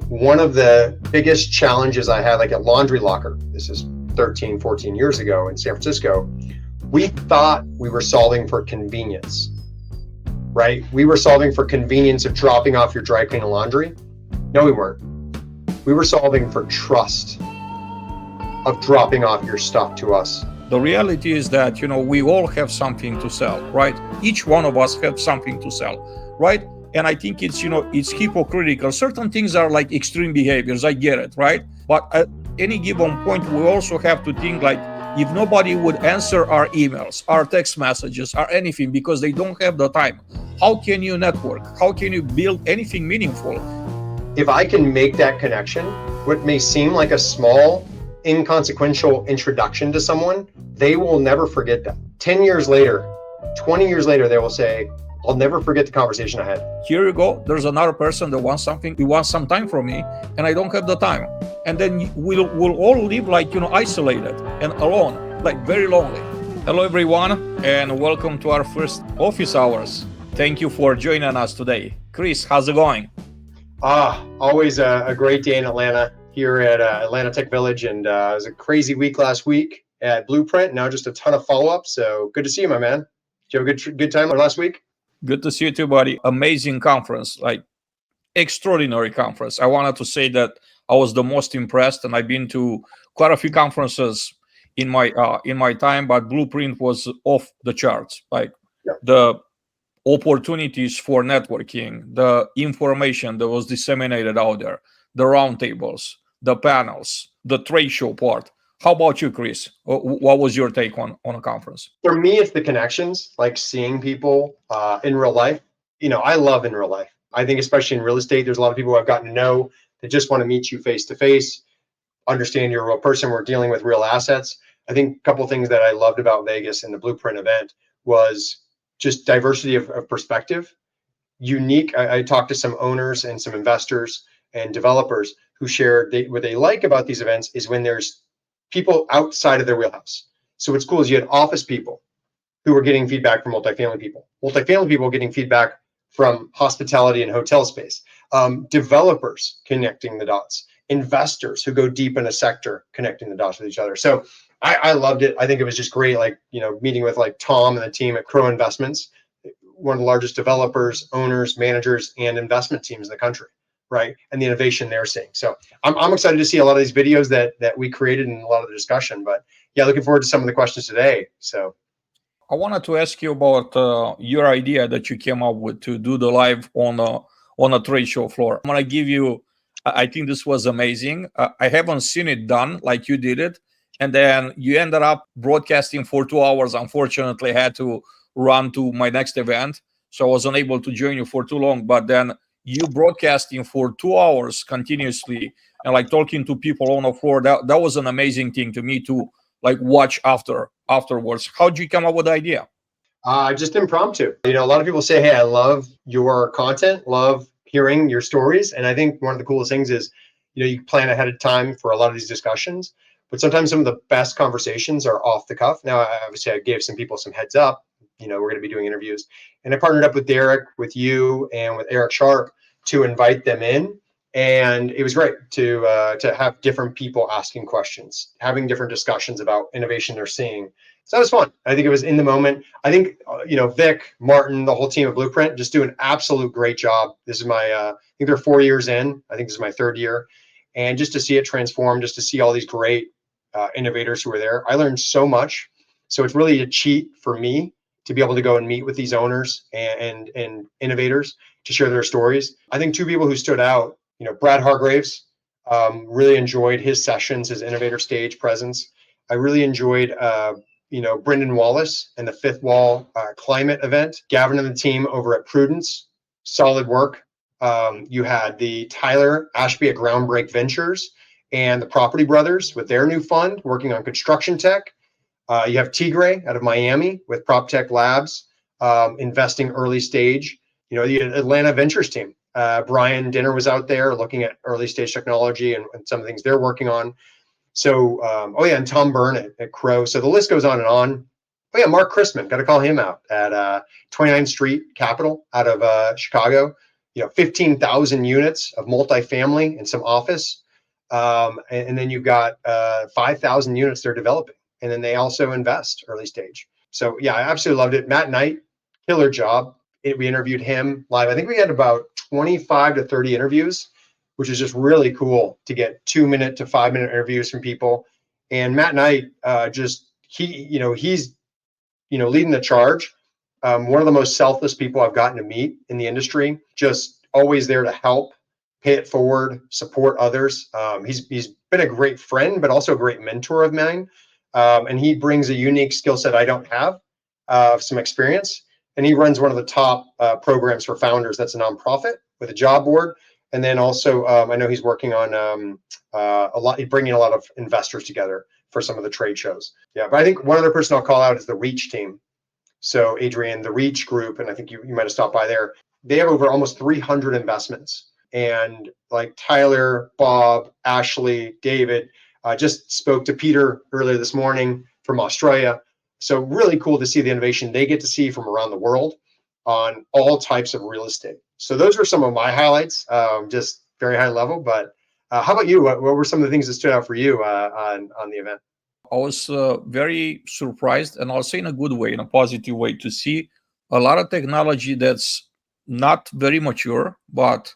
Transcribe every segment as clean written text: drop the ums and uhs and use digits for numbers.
one of the biggest challenges I had, like a laundry locker, this is 13, 14 years ago in San Francisco, we thought we were solving for convenience, right? We were solving for convenience of dropping off your dry clean and laundry. No, we weren't. We were solving for trust of dropping off your stuff to us. The reality is that, we all have something to sell, right? Each one of us have something to sell, right? And I think it's, it's hypocritical. Certain things are like extreme behaviors. I get it, right? But at any given point, we also have to think like, if nobody would answer our emails, our text messages, or anything because they don't have the time, how can you network? How can you build anything meaningful? If I can make that connection, what may seem like a small, inconsequential introduction to someone, they will never forget that. 10 years later, 20 years later, they will say, I'll never forget the conversation I had. Here you go. There's another person that wants something. He wants some time from me, and I don't have the time. And then we'll all live like, isolated and alone, like very lonely. Hello, everyone, and welcome to our first office hours. Thank you for joining us today. Chris, how's it going? Always a great day in Atlanta here at Atlanta Tech Village. And it was a crazy week last week at Blueprint. Now just a ton of follow-up. So good to see you, my man. Did you have a good time last week? Good to see you too, buddy. Amazing conference, like extraordinary conference. I wanted to say that I was the most impressed, and I've been to quite a few conferences in my time, but Blueprint was off the charts. Like the opportunities for networking, the information that was disseminated out there, the roundtables, the panels, the trade show part. How about you, Chris? What was your take on a conference? For me, it's the connections, like seeing people in real life. I love in real life. I think especially in real estate, there's a lot of people I've gotten to know that just want to meet you face to face, understand you're a real person. We're dealing with real assets. I think a couple of things that I loved about Vegas and the Blueprint event was just diversity of perspective, unique. I talked to some owners and some investors and developers who shared what they like about these events is when there's people outside of their wheelhouse. So what's cool is you had office people who were getting feedback from multifamily people getting feedback from hospitality and hotel space, developers connecting the dots, investors who go deep in a sector connecting the dots with each other. So I loved it. I think it was just great, like, meeting with like Tom and the team at Crow Investments, one of the largest developers, owners, managers, and investment teams in the country. Right, and the innovation they're seeing. So I'm excited to see a lot of these videos that we created and a lot of the discussion. But yeah, looking forward to some of the questions today. So I wanted to ask you about your idea that you came up with to do the live on a trade show floor. I'm gonna give you. I think this was amazing. I haven't seen it done like you did it, and then you ended up broadcasting for 2 hours. Unfortunately, I had to run to my next event, so I was unable to join you for too long. But then you broadcasting for 2 hours continuously and like talking to people on the floor, that was an amazing thing to me to like watch afterwards. How did you come up with the idea? Just impromptu. A lot of people say, hey, I love your content, love hearing your stories. And I think one of the coolest things is, you plan ahead of time for a lot of these discussions, but sometimes some of the best conversations are off the cuff. Now, obviously I gave some people some heads up, we're going to be doing interviews, and I partnered up with Derek, with you, and with Eric Sharp to invite them in. And it was great to have different people asking questions, having different discussions about innovation they're seeing. So that was fun. I think it was in the moment. I think, Vic, Martin, the whole team at Blueprint just do an absolute great job. This is my, I think they're 4 years in. I think this is my 3rd year. And just to see it transform, just to see all these great innovators who are there, I learned so much. So it's really a cheat for me to be able to go and meet with these owners and innovators to share their stories. I think 2 people who stood out, Brad Hargraves, really enjoyed his sessions, his innovator stage presence. I really enjoyed, Brendan Wallace and the Fifth Wall climate event. Gavin and the team over at Prudence, solid work. You had the Tyler Ashby at Groundbreak Ventures and the Property Brothers with their new fund working on construction tech. You have Tigre out of Miami with PropTech Labs, investing early stage. The Atlanta Ventures team. Brian Dinner was out there looking at early stage technology and some of the things they're working on. So, and Tom Byrne at Crow. So the list goes on and on. Oh yeah, Mark Chrisman, got to call him out at 29th Street Capital out of Chicago. 15,000 units of multifamily and some office. And then you've got 5,000 units they're developing. And then they also invest early stage. So yeah, I absolutely loved it. Matt Knight, killer job. We interviewed him live. I think we had about 25 to 30 interviews, which is just really cool to get 2-minute to 5-minute interviews from people. And Matt Knight, he's leading the charge. One of the most selfless people I've gotten to meet in the industry, just always there to help, pay it forward, support others. He's been a great friend, but also a great mentor of mine. And he brings a unique skill set I don't have, some experience. And he runs one of the top programs for founders. That's a nonprofit with a job board. And then also, I know he's working on bringing a lot of investors together for some of the trade shows. Yeah, but I think one other person I'll call out is the Reach team. So Adrian, the Reach group, and I think you might have stopped by there. They have over almost 300 investments. And like Tyler, Bob, Ashley, David, just spoke to Peter earlier this morning from Australia. So really cool to see the innovation they get to see from around the world on all types of real estate. So those were some of my highlights, just very high level. But how about you? What were some of the things that stood out for you on the event? I was very surprised, and I'll say in a good way, in a positive way, to see a lot of technology that's not very mature, but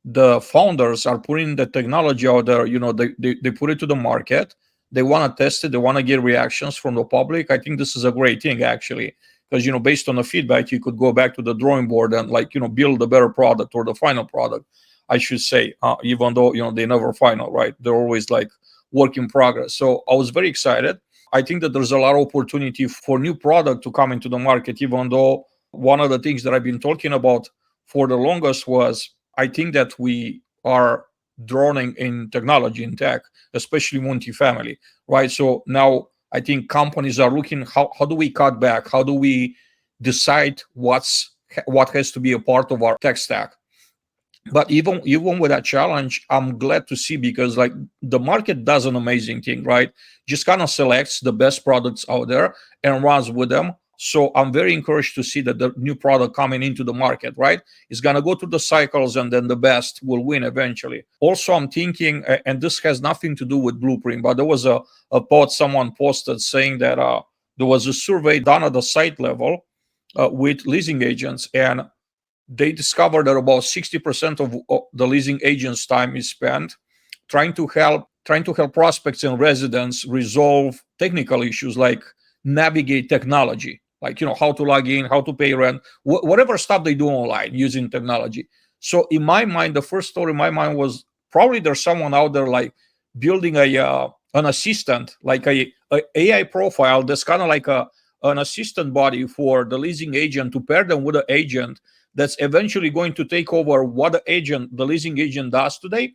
the founders are putting the technology out there. They put it to the market. They want to test it. They want to get reactions from the public. I think this is a great thing, actually, because based on the feedback, you could go back to the drawing board and build a better product, or the final product, I should say. Even though they never final, right? They're always like work in progress. So I was very excited. I think that there's a lot of opportunity for new product to come into the market, even though one of the things that I've been talking about for the longest was, I think that we are drowning in technology, in tech, especially multifamily, right? So now I think companies are looking, how do we cut back? How do we decide what has to be a part of our tech stack? But even with that challenge, I'm glad to see, because the market does an amazing thing, right? Just kind of selects the best products out there and runs with them. So I'm very encouraged to see that the new product coming into the market, right, is going to go through the cycles, and then the best will win eventually. Also, I'm thinking, and this has nothing to do with Blueprint, but there was a post someone posted saying that there was a survey done at the site level with leasing agents, and they discovered that about 60% of the leasing agents' time is spent trying to help prospects and residents resolve technical issues, like navigate technology, how to log in, how to pay rent, whatever stuff they do online using technology. So in my mind, the first thought in my mind was, probably there's someone out there building an assistant, a AI profile that's kind of like an assistant body for the leasing agent, to pair them with an agent that's eventually going to take over what the leasing agent does today.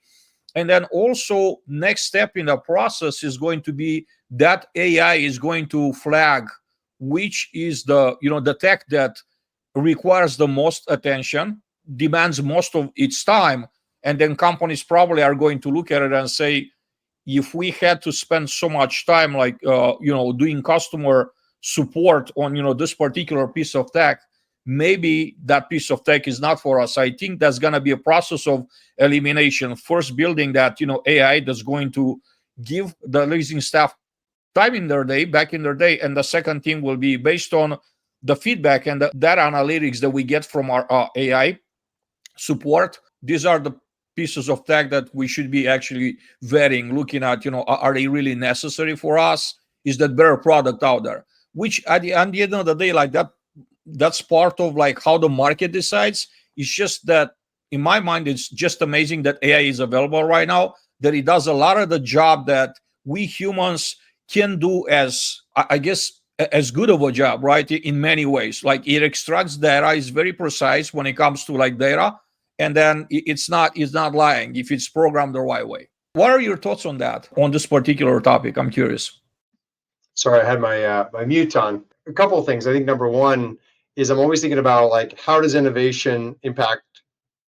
And then also, next step in the process is going to be that AI is going to flag which is the tech that requires the most attention, demands most of its time. And then companies probably are going to look at it and say, if we had to spend so much time doing customer support on this particular piece of tech, maybe that piece of tech is not for us. I think that's going to be a process of elimination. First, building that AI that's going to give the leasing staff time in their day, back in their day. And the second thing will be based on the feedback and the data analytics that we get from our AI support. These are the pieces of tech that we should be actually vetting, looking at, are they really necessary for us? Is that better product out there? Which at the end of the day, that's part of how the market decides. It's just that in my mind, it's just amazing that AI is available right now, that it does a lot of the job that we humans can do as good of a job, right? In many ways, it extracts data, is very precise when it comes to data, and then it's not lying if it's programmed the right way. What are your thoughts on that, on this particular topic? I'm curious. Sorry, I had my mute on. A couple of things. I think number one is, I'm always thinking about how does innovation impact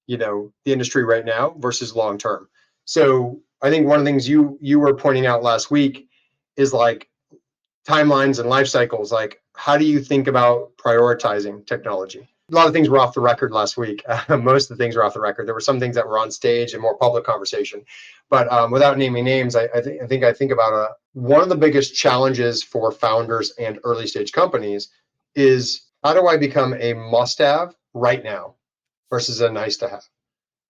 the industry right now versus long term. So I think one of the things you were pointing out last week is timelines and life cycles. How do you think about prioritizing technology? A lot of things were off the record last week. Most of the things were off the record. There were some things that were on stage and more public conversation. But without naming names, I think about one of the biggest challenges for founders and early stage companies is, how do I become a must-have right now versus a nice to have?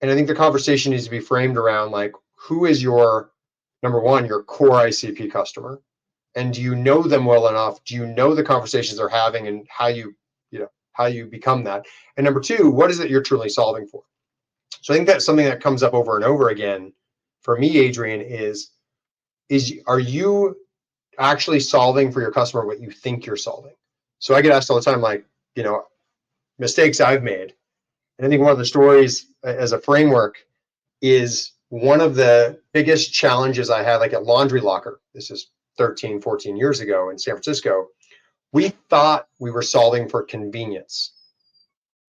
And I think the conversation needs to be framed around, like, who is your, number one, your core ICP customer? And do you know them well enough? Do you know the conversations they're having and how you become that? And number two, what is it you're truly solving for? So I think that's something that comes up over and over again for me, Adrian, is are you actually solving for your customer what you think you're solving? So I get asked all the time, like, mistakes I've made. And I think one of the stories as a framework is one of the biggest challenges I had, like at Laundry Locker. This is 13, 14 years ago in San Francisco. We thought we were solving for convenience,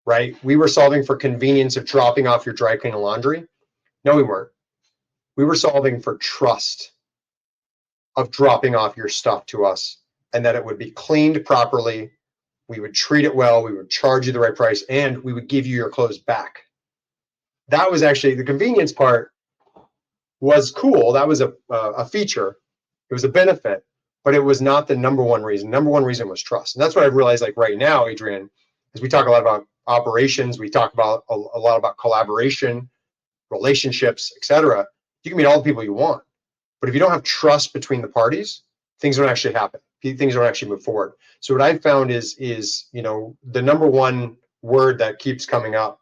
right? We were solving for convenience of dropping off your dry clean and laundry. No, we weren't. We were solving for trust of dropping off your stuff to us, and that it would be cleaned properly. We would treat it well. We would charge you the right price, and we would give you your clothes back. That was actually the convenience part. Was cool. That was a feature. It was a benefit, but it was not the number one reason. Number one reason was trust. And that's what I've realized, like right now, Adrian, is we talk a lot about operations. We talk about a lot about collaboration, relationships, etc. You can meet all the people you want, but if you don't have trust between the parties, things don't actually happen. Things don't actually move forward. So what I've found is the number one word that keeps coming up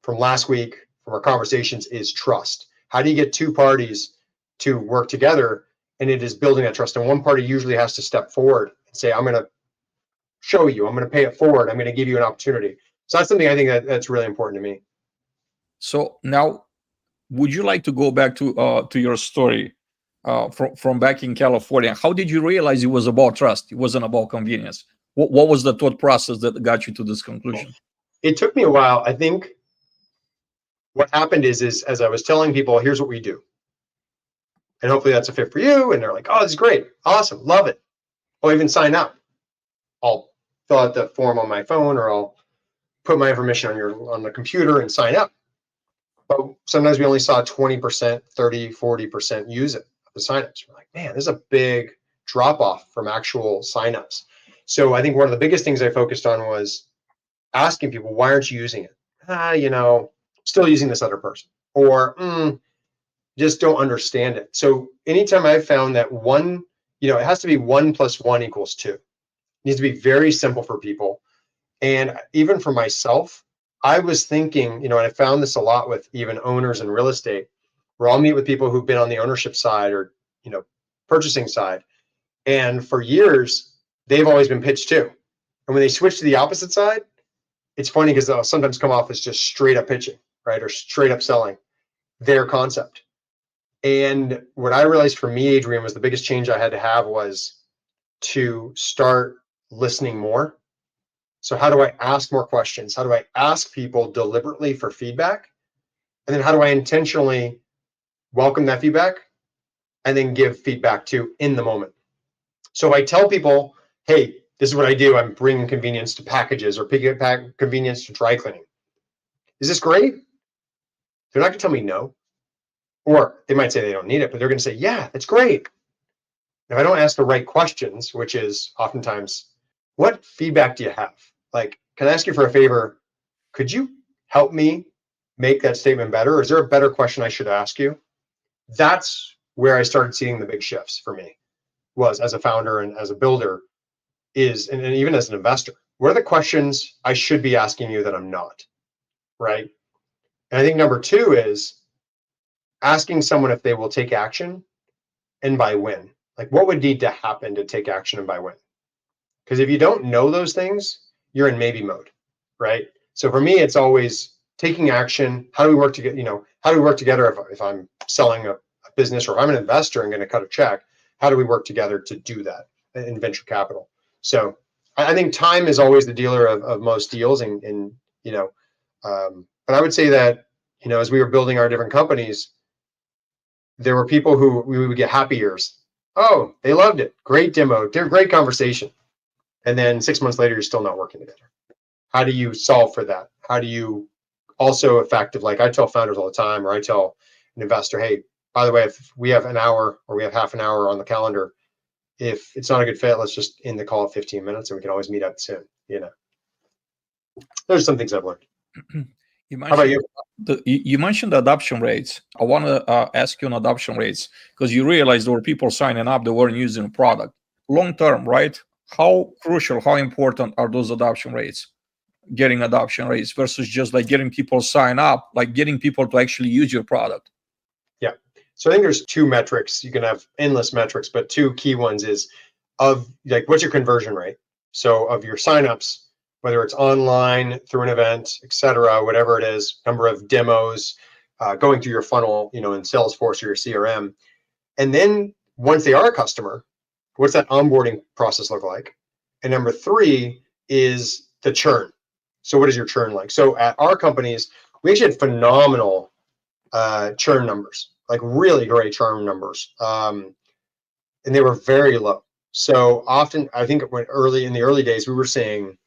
from last week, from our conversations, is trust. How do you get two parties to work together? And it is building that trust. And one party usually has to step forward and say, I'm going to show you, I'm going to pay it forward, I'm going to give you an opportunity. So that's something I think that's really important to me. So now, would you like to go back to your story from back in California? How did you realize it was about trust? It wasn't about convenience. What was the thought process that got you to this conclusion? It took me a while. I think what happened is as I was telling people, here's what we do, and hopefully that's a fit for you, and they're like, oh, this is great, awesome, love it. I'll even sign up. I'll fill out the form on my phone, or I'll put my information on the computer and sign up. But sometimes we only saw 20%, 30, 40% use it, the signups. We're like, man, there's a big drop off from actual signups. So I think one of the biggest things I focused on was asking people, why aren't you using it? Still using this other person, or just don't understand it. So anytime I've found that it has to be 1 + 1 = 2. It needs to be very simple for people. And even for myself, I was thinking, and I found this a lot with even owners in real estate, where I'll meet with people who've been on the ownership side or, purchasing side. And for years, they've always been pitched to. And when they switch to the opposite side, it's funny because they'll sometimes come off as just straight up pitching, right? Or straight up selling their concept. And what I realized for me, Adrian, was the biggest change I had to have was to start listening more. So how do I ask more questions? How do I ask people deliberately for feedback? And then how do I intentionally welcome that feedback and then give feedback to in the moment? So I tell people, hey, this is what I do. I'm bringing convenience to packages, or convenience to dry cleaning. Is this great? They're not going to tell me no. Or they might say they don't need it, but they're going to say, yeah, it's great. If I don't ask the right questions, which is oftentimes, what feedback do you have? Like, can I ask you for a favor? Could you help me make that statement better? Or is there a better question I should ask you? That's where I started seeing the big shifts for me, was as a founder and as a builder, and even as an investor. What are the questions I should be asking you that I'm not, right? And I think number two is asking someone if they will take action and by when. Like, what would need to happen to take action and by when? Because if you don't know those things, you're in maybe mode, right? So for me, it's always taking action. How do we work together? How do we work together if I'm selling a business, or if I'm an investor and going to cut a check? How do we work together to do that in venture capital? So I think time is always the dealer of most deals, but I would say that, as we were building our different companies, there were people who we would get happy ears. Oh, they loved it. Great demo, great conversation. And then 6 months later, you're still not working together. how do you solve for that? How do you also effective, like I tell founders all the time, or I tell an investor, hey, by the way, if we have an hour or we have half an hour on the calendar, if it's not a good fit, let's just end the call at 15 minutes and we can always meet up soon. There's some things I've learned. You How about mentioned you? you mentioned adoption rates. I want to ask you on adoption rates because you realized there were people signing up that weren't using the product. Long term, right? How crucial, how important are those adoption rates? Getting adoption rates versus just like getting people sign up, like getting people to actually use your product. Yeah. So I think there's two metrics. You can have endless metrics, but two key ones is of like, what's your conversion rate? So of your signups, whether it's online, through an event, et cetera, whatever it is, number of demos, going through your funnel, in Salesforce or your CRM. And then once they are a customer, what's that onboarding process look like? And number three is the churn. So what is your churn like? So at our companies, we actually had phenomenal churn numbers, like really great churn numbers. And they were very low. So often, I think in the early days, we were seeing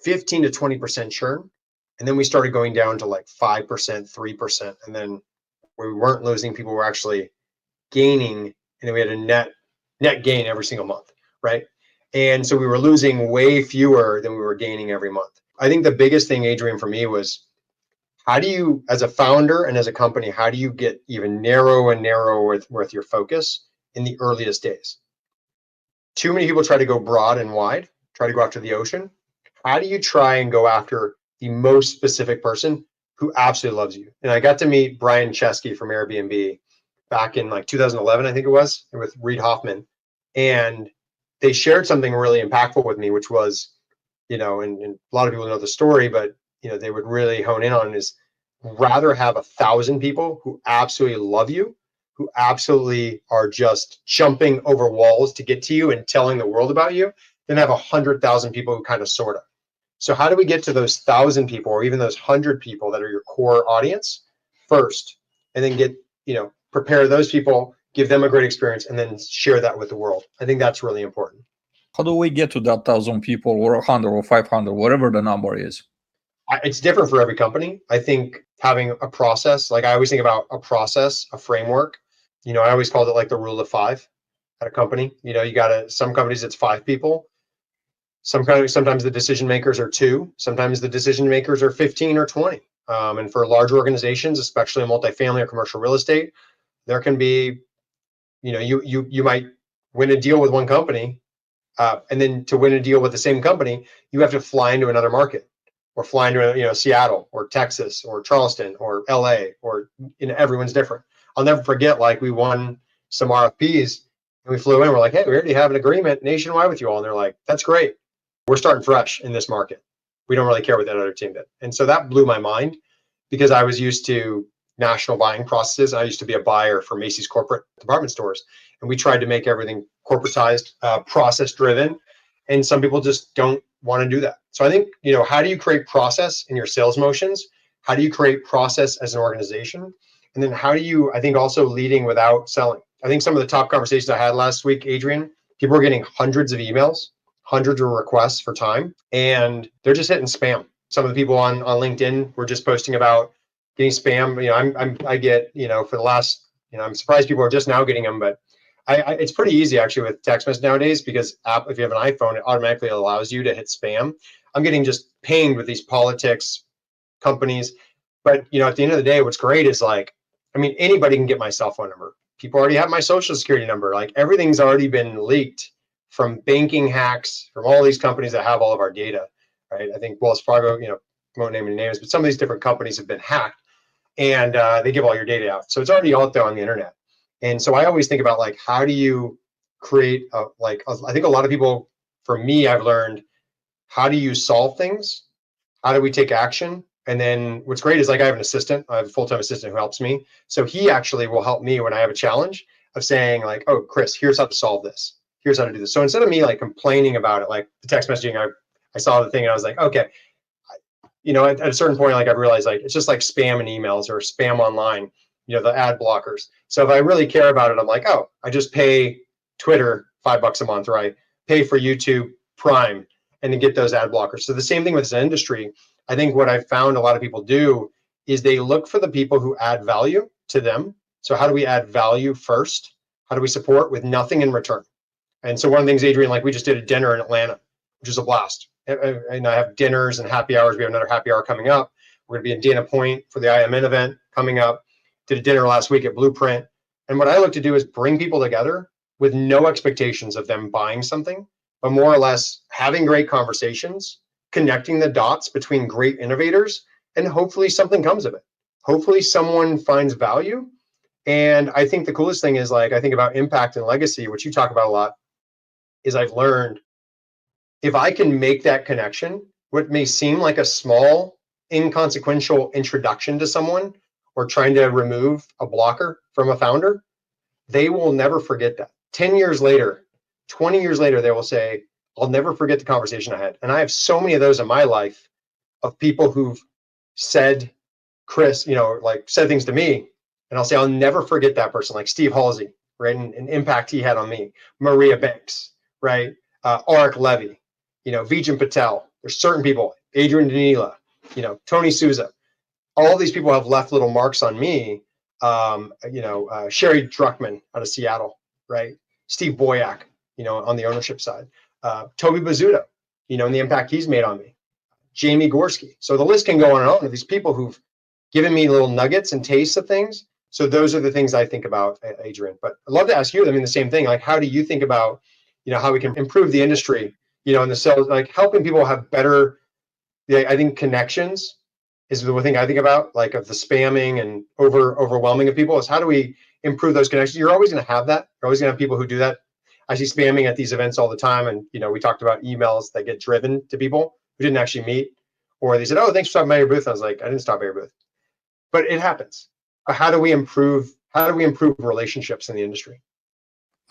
15 to 20% churn. And then we started going down to like 5%, 3%. And then we weren't losing, people were actually gaining. And then we had a net gain every single month, right? And so we were losing way fewer than we were gaining every month. I think the biggest thing, Adrian, for me was, how do you, as a founder and as a company, how do you get even narrower and narrower with your focus in the earliest days? Too many people try to go broad and wide, try to go after the ocean. How do you try and go after the most specific person who absolutely loves you? And I got to meet Brian Chesky from Airbnb back in like 2011, I think it was, with Reid Hoffman. And they shared something really impactful with me, which was, and a lot of people know the story, but they would really hone in on is rather have 1,000 people who absolutely love you, who absolutely are just jumping over walls to get to you and telling the world about you, than have 100,000 people who kind of sort of. So how do we get to those 1,000 people or even those 100 people that are your core audience first, and then get, prepare those people, give them a great experience, and then share that with the world? I think that's really important. How do we get to that 1,000 people or 100 or 500, whatever the number is? It's different for every company. I think having a process, like I always think about a process, a framework. I always called it like the rule of five at a company. Some companies it's 5 people. Sometimes the decision makers are 2. Sometimes the decision makers are 15 or 20. And for large organizations, especially in multifamily or commercial real estate, there can be, you might win a deal with one company, and then to win a deal with the same company, you have to fly into another market, or fly into Seattle or Texas or Charleston or LA, or everyone's different. I'll never forget, like, we won some RFPs and we flew in. We're like, hey, we already have an agreement nationwide with you all. And they're like, that's great. We're starting fresh in this market. We don't really care what that other team did. And so that blew my mind, because I was used to national buying processes. I used to be a buyer for Macy's corporate department stores, and we tried to make everything corporatized, process driven. And some people just don't want to do that. So I think, how do you create process in your sales motions? How do you create process as an organization? And then how do you, I think, also leading without selling? I think some of the top conversations I had last week, Adrian, people were getting hundreds of emails, hundreds of requests for time, and they're just hitting spam. Some of the people on LinkedIn were just posting about getting spam. I get, for the last, I'm surprised people are just now getting them, but it's pretty easy actually with text message nowadays, because if you have an iPhone, it automatically allows you to hit spam. I'm getting just pinged with these politics companies. But, at the end of the day, what's great is, like, anybody can get my cell phone number. People already have my social security number. Like, everything's already been leaked from banking hacks, from all these companies that have all of our data, right? I think Wells Fargo, won't name any names, but some of these different companies have been hacked, and they give all your data out. So it's already out there on the internet. And so I always think about, like, how do you create I think a lot of people, for me, I've learned, how do you solve things? How do we take action? And then what's great is, like, I have an assistant. I have a full-time assistant who helps me. So he actually will help me when I have a challenge of saying, like, oh, Chris, here's how to solve this. Here's how to do this. So instead of me like complaining about it, like the text messaging, I saw the thing and I was like, okay, at a certain point, like, I realized, like, it's just like spam in emails or spam online, the ad blockers. So if I really care about it, I'm like, oh, I just pay Twitter $5 a month, or I pay for YouTube Prime, and to get those ad blockers. So the same thing with this industry. I think what I've found a lot of people do is they look for the people who add value to them. So how do we add value first? How do we support with nothing in return? And so one of the things, Adrian, like we just did a dinner in Atlanta, which is a blast. And I have dinners and happy hours. We have another happy hour coming up. We're going to be in Dana Point for the IMN event coming up. Did a dinner last week at Blueprint. And what I look to do is bring people together with no expectations of them buying something, but more or less having great conversations, connecting the dots between great innovators, and hopefully something comes of it. Hopefully someone finds value. And I think the coolest thing is, like, I think about impact and legacy, which you talk about a lot, is I've learned if I can make that connection, what may seem like a small, inconsequential introduction to someone or trying to remove a blocker from a founder, they will never forget that. 10 years later, 20 years later, they will say, I'll never forget the conversation I had. And I have so many of those in my life of people who've said, Chris, like said things to me, and I'll say, I'll never forget that person, like Steve Halsey, right? And impact he had on me. Maria Banks, right? Arik Levy, Vijay Patel. There's certain people, Adrian Danila, Tony Souza. All these people have left little marks on me. Sherry Druckman out of Seattle, right? Steve Boyack, on the ownership side. Toby Bazzuto, and the impact he's made on me. Jamie Gorski. So the list can go on and on of these people who've given me little nuggets and tastes of things. So those are the things I think about, Adrian. But I'd love to ask you, the same thing. Like, how do you think about, how we can improve the industry, and the sales, like helping people have better, I think connections is the thing I think about, like of the spamming and overwhelming of people, is how do we improve those connections? You're always going to have that. You're always going to have people who do that. I see spamming at these events all the time. And, we talked about emails that get driven to people who didn't actually meet, or they said, oh, thanks for stopping by your booth. I was like, I didn't stop by your booth, but it happens. But how do we improve relationships in the industry?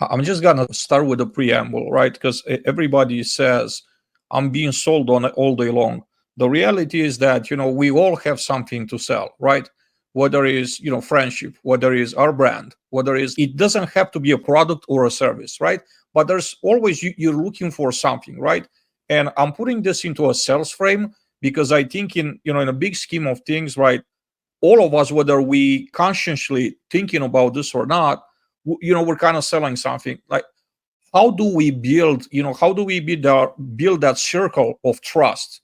I'm just going to start with the preamble, right? Because everybody says, I'm being sold on it all day long. The reality is that, we all have something to sell, right? Whether it's, friendship, whether it's our brand, it doesn't have to be a product or a service, right? But there's always, you're looking for something, right? And I'm putting this into a sales frame because I think in a big scheme of things, right? All of us, whether we consciously thinking about this or not, we're kind of selling something. Like, how do we build that circle of trust,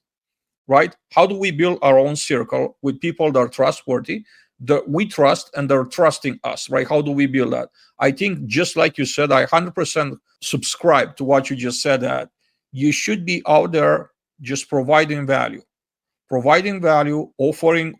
right? How do we build our own circle with people that are trustworthy, that we trust and they're trusting us, right? How do we build that? I think just like you said, I 100% subscribe to what you just said, that you should be out there just providing value, offering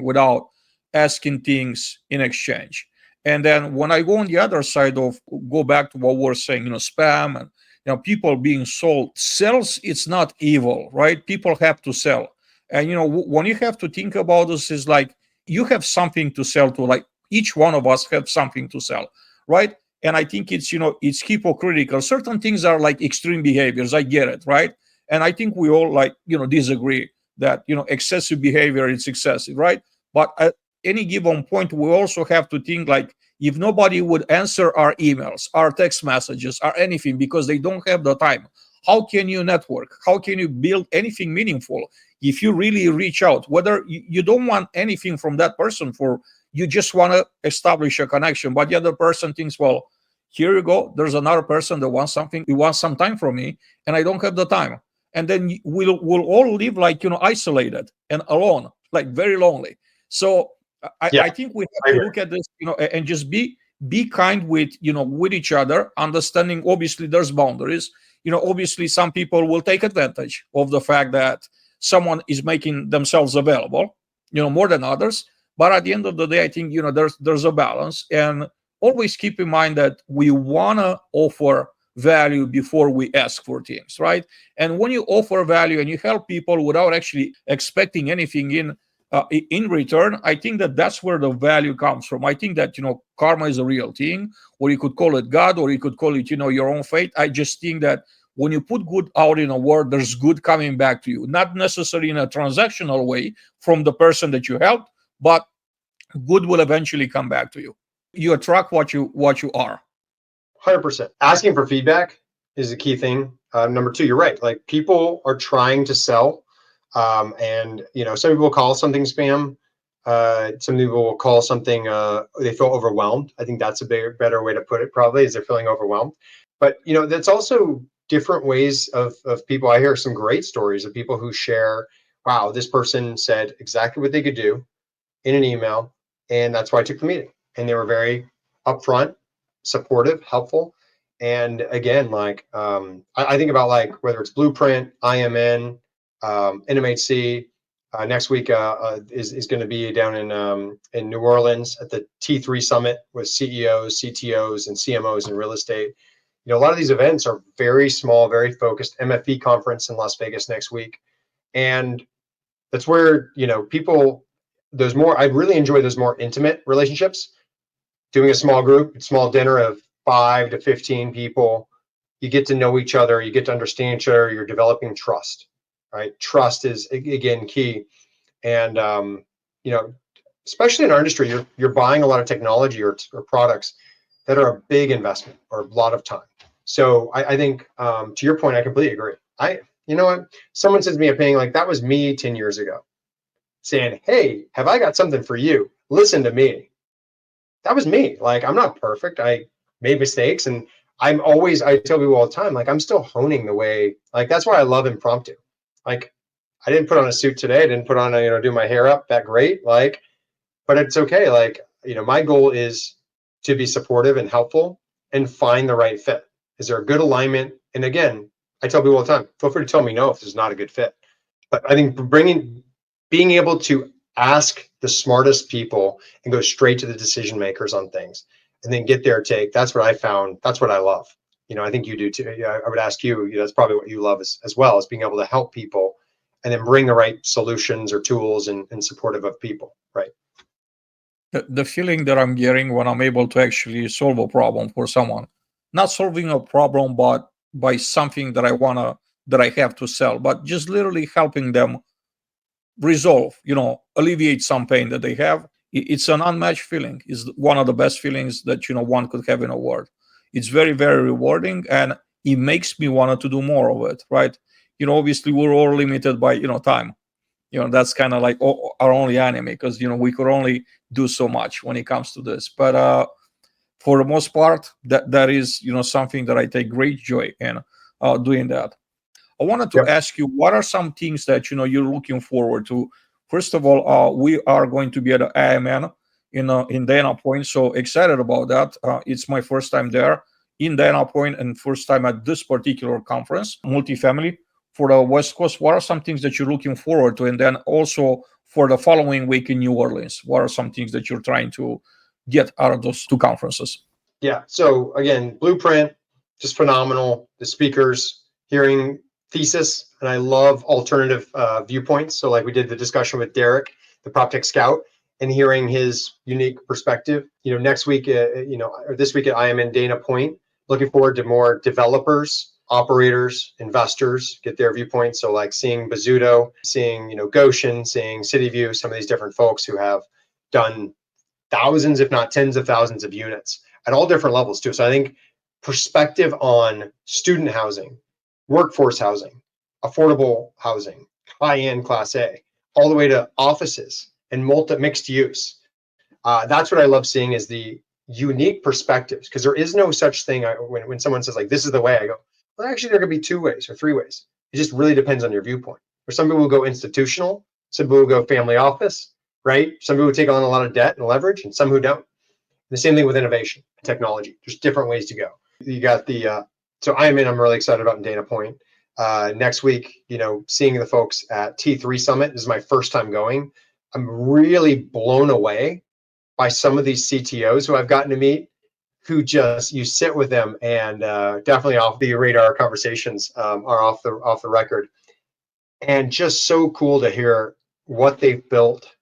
without asking things in exchange. And then when I go on the other side of, go back to what we're saying, spam and people being sold. Sales, it's not evil, right? People have to sell. And when you have to think about this, is like you have something to sell to, like each one of us have something to sell, right? And I think it's it's hypocritical. Certain things are like extreme behaviors. I get it, right? And I think we all disagree that excessive behavior is excessive, right? But at any given point, we also have to think, like, if nobody would answer our emails, our text messages, or anything because they don't have the time, how can you network? How can you build anything meaningful if you really reach out? Whether you don't want anything from that person, you just want to establish a connection, but the other person thinks, well, here you go, there's another person that wants something, he wants some time from me, and I don't have the time. And then we'll all live like isolated and alone, like very lonely. So I think we have to look at this, and just be kind with with each other, understanding obviously there's boundaries. Obviously some people will take advantage of the fact that someone is making themselves available, more than others. But at the end of the day, I think there's a balance, and always keep in mind that we want to offer value before we ask for things, right? And when you offer value and you help people without actually expecting anything in return, I think that's where the value comes from. I think that karma is a real thing, or you could call it God, or you could call it your own fate. I just think that when you put good out in a world, there's good coming back to you, not necessarily in a transactional way from the person that you helped, but good will eventually come back to you. You attract what you are. 100%. Asking for feedback is a key thing. Number two, you're right. Like people are trying to sell, and some people call something spam. Some people will call something they feel overwhelmed. I think that's a better way to put it. Probably is they're feeling overwhelmed. But that's also different ways of people. I hear some great stories of people who share, wow, this person said exactly what they could do in an email, and that's why I took the meeting. And they were very upfront, supportive, helpful. And again, like I think about like whether it's Blueprint, IMN, NMHC. Next week is going to be down in New Orleans at the T3 Summit with CEOs, CTOs, and CMOs in real estate. A lot of these events are very small, very focused. MFE conference in Las Vegas next week, and that's where people. Those more, I really enjoy those more intimate relationships. Doing a small group, small dinner of 5 to 15 people, you get to know each other, you get to understand each other, you're developing trust, right? Trust is again key. And especially in our industry, you're buying a lot of technology or products that are a big investment or a lot of time. So I think to your point, I completely agree. You know what? Someone says to me a thing like that was me 10 years ago, saying, hey, have I got something for you? Listen to me. That was me. Like, I'm not perfect. I made mistakes, and I tell people all the time, like, I'm still honing the way, like, that's why I love impromptu. Like, I didn't put on a suit today. I didn't put on do my hair up that great. Like, but it's okay. Like, my goal is to be supportive and helpful and find the right fit. Is there a good alignment? And again, I tell people all the time, feel free to tell me no if there's not a good fit. But I think being able to ask the smartest people and go straight to the decision makers on things and then get their take. That's what I found. That's what I love. I think you do too. Yeah, I would ask you, that's probably what you love as well, as being able to help people and then bring the right solutions or tools and supportive of people. Right. The feeling that I'm getting when I'm able to actually solve a problem for someone, not solving a problem, but by something that I have to sell, but just literally helping them resolve, alleviate some pain that they have. It's an unmatched feeling. It's one of the best feelings that one could have in a world. It's very, very rewarding, and it makes me want to do more of it, right? Obviously we're all limited by time. That's kind of like our only enemy, because we could only do so much when it comes to this. But for the most part, that is something that I take great joy in doing that. I wanted to Yep. ask you, what are some things that you're looking forward to? First of all, we are going to be at the IMN in Dana Point, so excited about that. It's my first time there in Dana Point and first time at this particular conference, Multifamily for the West Coast. What are some things that you're looking forward to? And then also for the following week in New Orleans, what are some things that you're trying to get out of those two conferences? Yeah. So again, Blueprint, just phenomenal. The speakers, hearing thesis, and I love alternative viewpoints. So like we did the discussion with Derek, the PropTech Scout, and hearing his unique perspective. Next week, or this week I am in Dana Point. Looking forward to more developers, operators, investors get their viewpoints. So like seeing Bazzuto, seeing Goshen, seeing CityView, some of these different folks who have done thousands, if not tens of thousands of units at all different levels too. So I think perspective on student housing, workforce housing, affordable housing, high-end Class A, all the way to offices and mixed use. That's what I love seeing, is the unique perspectives, because there is no such thing. When someone says like, this is the way, I go, well, actually there could be 2 ways or 3 ways. It just really depends on your viewpoint. For some people will go institutional, some people will go family office, right? Some people take on a lot of debt and leverage, and some who don't. The same thing with innovation, technology. There's different ways to go. You got so I'm really excited about in Dana Point. Next week, seeing the folks at T3 Summit. This is my first time going. I'm really blown away by some of these CTOs who I've gotten to meet, who just, you sit with them and definitely off the radar conversations are off the record. And just so cool to hear what they've built,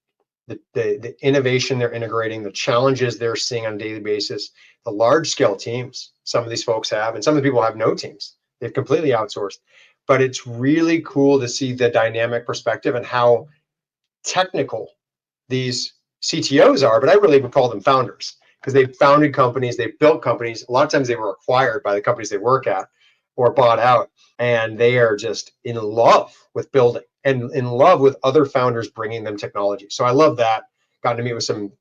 the innovation they're integrating, the challenges they're seeing on a daily basis, the large scale teams some of these folks have, and some of the people have no teams. They've completely outsourced. But it's really cool to see the dynamic perspective and how technical these CTOs are, but I really would call them founders, because they've founded companies, they've built companies. A lot of times they were acquired by the companies they work at. or bought out, and they are just in love with building and in love with other founders bringing them technology. So I love that. Got to meet with some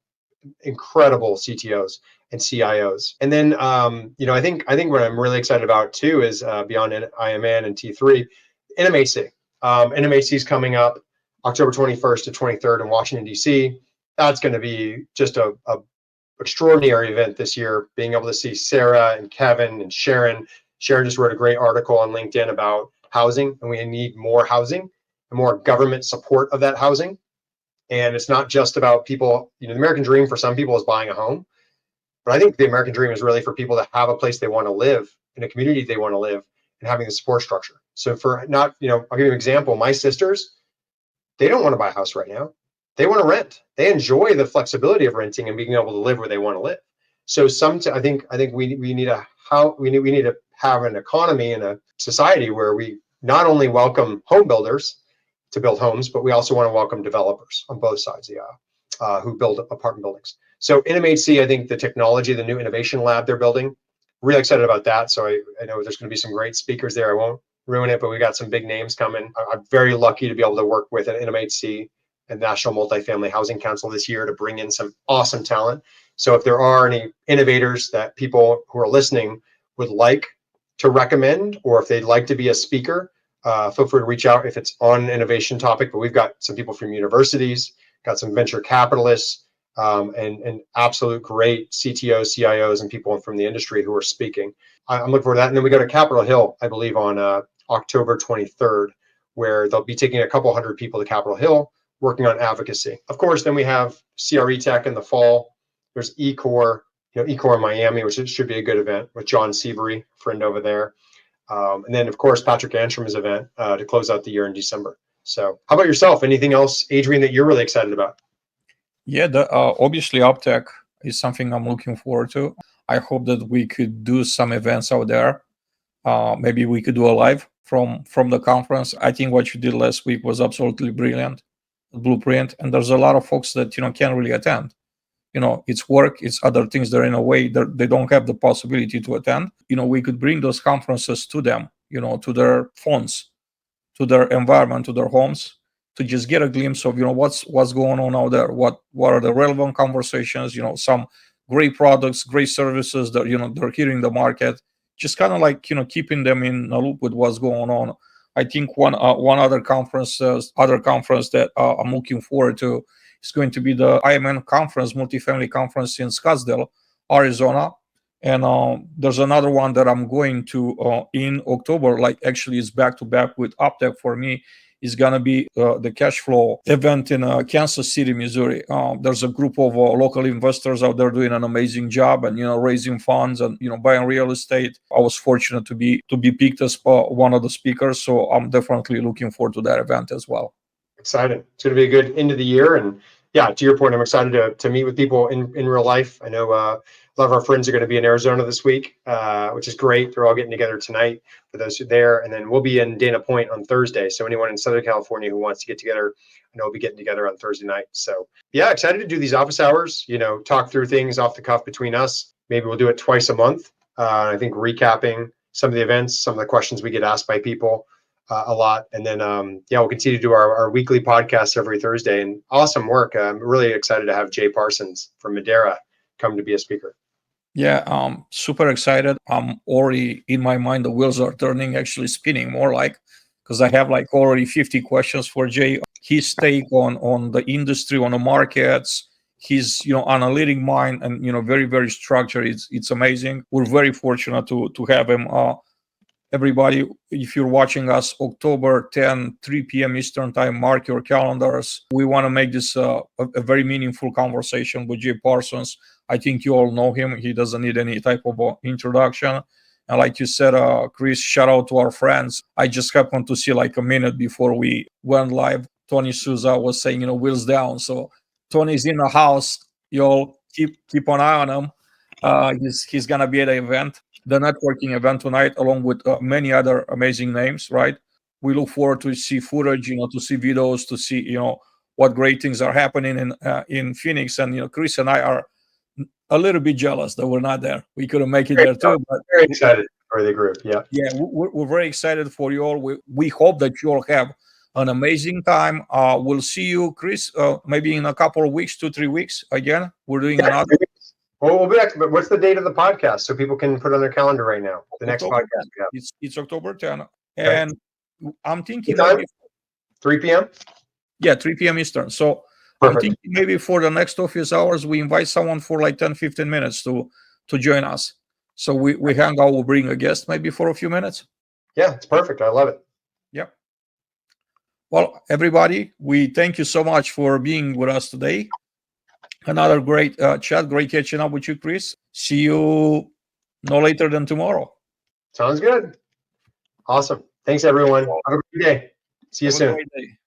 incredible CTOs and CIOs. And then, I think what I'm really excited about too is beyond IMN and T3, NMHC. NMHC is coming up October 21st to 23rd in Washington, D.C. That's going to be just a extraordinary event this year, being able to see Sarah and Kevin and Sharon. Sharon just wrote a great article on LinkedIn about housing, and we need more housing and more government support of that housing. And it's not just about people, the American dream for some people is buying a home. But I think the American dream is really for people to have a place they want to live, in a community they want to live, and having the support structure. So for not, I'll give you an example. My sisters, they don't want to buy a house right now. They want to rent. They enjoy the flexibility of renting and being able to live where they want to live. So I think we need to have an economy and a society where we not only welcome home builders to build homes, but we also want to welcome developers on both sides of the aisle who build apartment buildings. So NMHC, I think the technology, the new innovation lab they're building, really excited about that. So I know there's going to be some great speakers there. I won't ruin it, but we got some big names coming. I'm very lucky to be able to work with an NMHC and National Multifamily Housing Council this year to bring in some awesome talent. So if there are any innovators that people who are listening would like to recommend, or if they'd like to be a speaker, feel free to reach out if it's on an innovation topic. But we've got some people from universities, got some venture capitalists, and absolute great CTOs, CIOs, and people from the industry who are speaking. I'm looking forward to that. And then we go to Capitol Hill, I believe, on October 23rd, where they'll be taking a couple hundred people to Capitol Hill working on advocacy. Of course, then we have CRE Tech in the fall. There's eCore, eCore in Miami, which should be a good event with John Seabury, friend over there. And then, of course, Patrick Antrim's event to close out the year in December. So how about yourself? Anything else, Adrian, that you're really excited about? Yeah, obviously UpTech is something I'm looking forward to. I hope that we could do some events out there. Maybe we could do a live from the conference. I think what you did last week was absolutely brilliant, blueprint. And there's a lot of folks that can't really attend. It's work, it's other things that in a way that they don't have the possibility to attend. We could bring those conferences to them, to their phones, to their environment, to their homes, to just get a glimpse of what's going on out there, what are the relevant conversations, some great products, great services that they're hitting the market, just kind of like keeping them in a loop with what's going on. I think one other conference that I'm looking forward to is going to be the IMN conference, multifamily conference in Scottsdale, Arizona. And there's another one that I'm going to in October, like actually it's back to back with UpTech for me. Is going to be the cash flow event in Kansas City, Missouri. There's a group of local investors out there doing an amazing job and raising funds and buying real estate. I was fortunate to be picked as one of the speakers, so I'm definitely looking forward to that event as well. Excited. It's going to be a good end of the year, and yeah, to your point, I'm excited to meet with people in real life. I know a lot of our friends are going to be in Arizona this week, which is great. They're all getting together tonight for those who are there. And then we'll be in Dana Point on Thursday. So anyone in Southern California who wants to get together, I know we'll be getting together on Thursday night. So yeah, excited to do these office hours, talk through things off the cuff between us. Maybe we'll do it twice a month. I think recapping some of the events, some of the questions we get asked by people a lot. And then, we'll continue to do our weekly podcasts every Thursday, and awesome work. I'm really excited to have Jay Parsons from Madeira come to be a speaker. Yeah, I'm super excited. I'm already in my mind, the wheels are turning, actually spinning more like, because I have like already 50 questions for Jay. His take on the industry, on the markets, his analytic mind, and very, very structured. It's amazing. We're very fortunate to have him. Everybody, if you're watching us, October 10, 3 p.m. Eastern time, mark your calendars. We want to make this a very meaningful conversation with Jay Parsons. I think you all know him. He doesn't need any type of introduction. And like you said, Chris, shout out to our friends. I just happened to see like a minute before we went live, Tony Souza was saying, wheels down. So Tony's in the house. You all keep an eye on him. He's going to be at the event, the networking event tonight, along with many other amazing names, right? We look forward to see footage, to see videos, to see, what great things are happening in Phoenix. And, Chris and I are a little bit jealous that we're not there. We couldn't make it there too. But very excited. for the group. Yeah. Yeah, we're very excited for you all. We hope that you all have an amazing time. We'll see you, Chris, maybe in a couple of weeks, 2-3 weeks. Again, we're doing another. Well, we'll be back. But what's the date of the podcast so people can put on their calendar right now? The next October podcast. 10. Yeah. It's October 10, Okay. and I'm thinking What time? maybe 3 p.m. Yeah, 3 p.m. Eastern. So Perfect. I'm thinking maybe for the next office hours, we invite someone for like 10-15 minutes to join us. So we hang out, we'll bring a guest maybe for a few minutes. Yeah, it's perfect. I love it. Yep. Well, everybody, we thank you so much for being with us today. Another great chat, great catching up with you, Chris. See you no later than tomorrow. Sounds good. Awesome. Thanks, everyone. Have a great day. See you soon. Have a great day.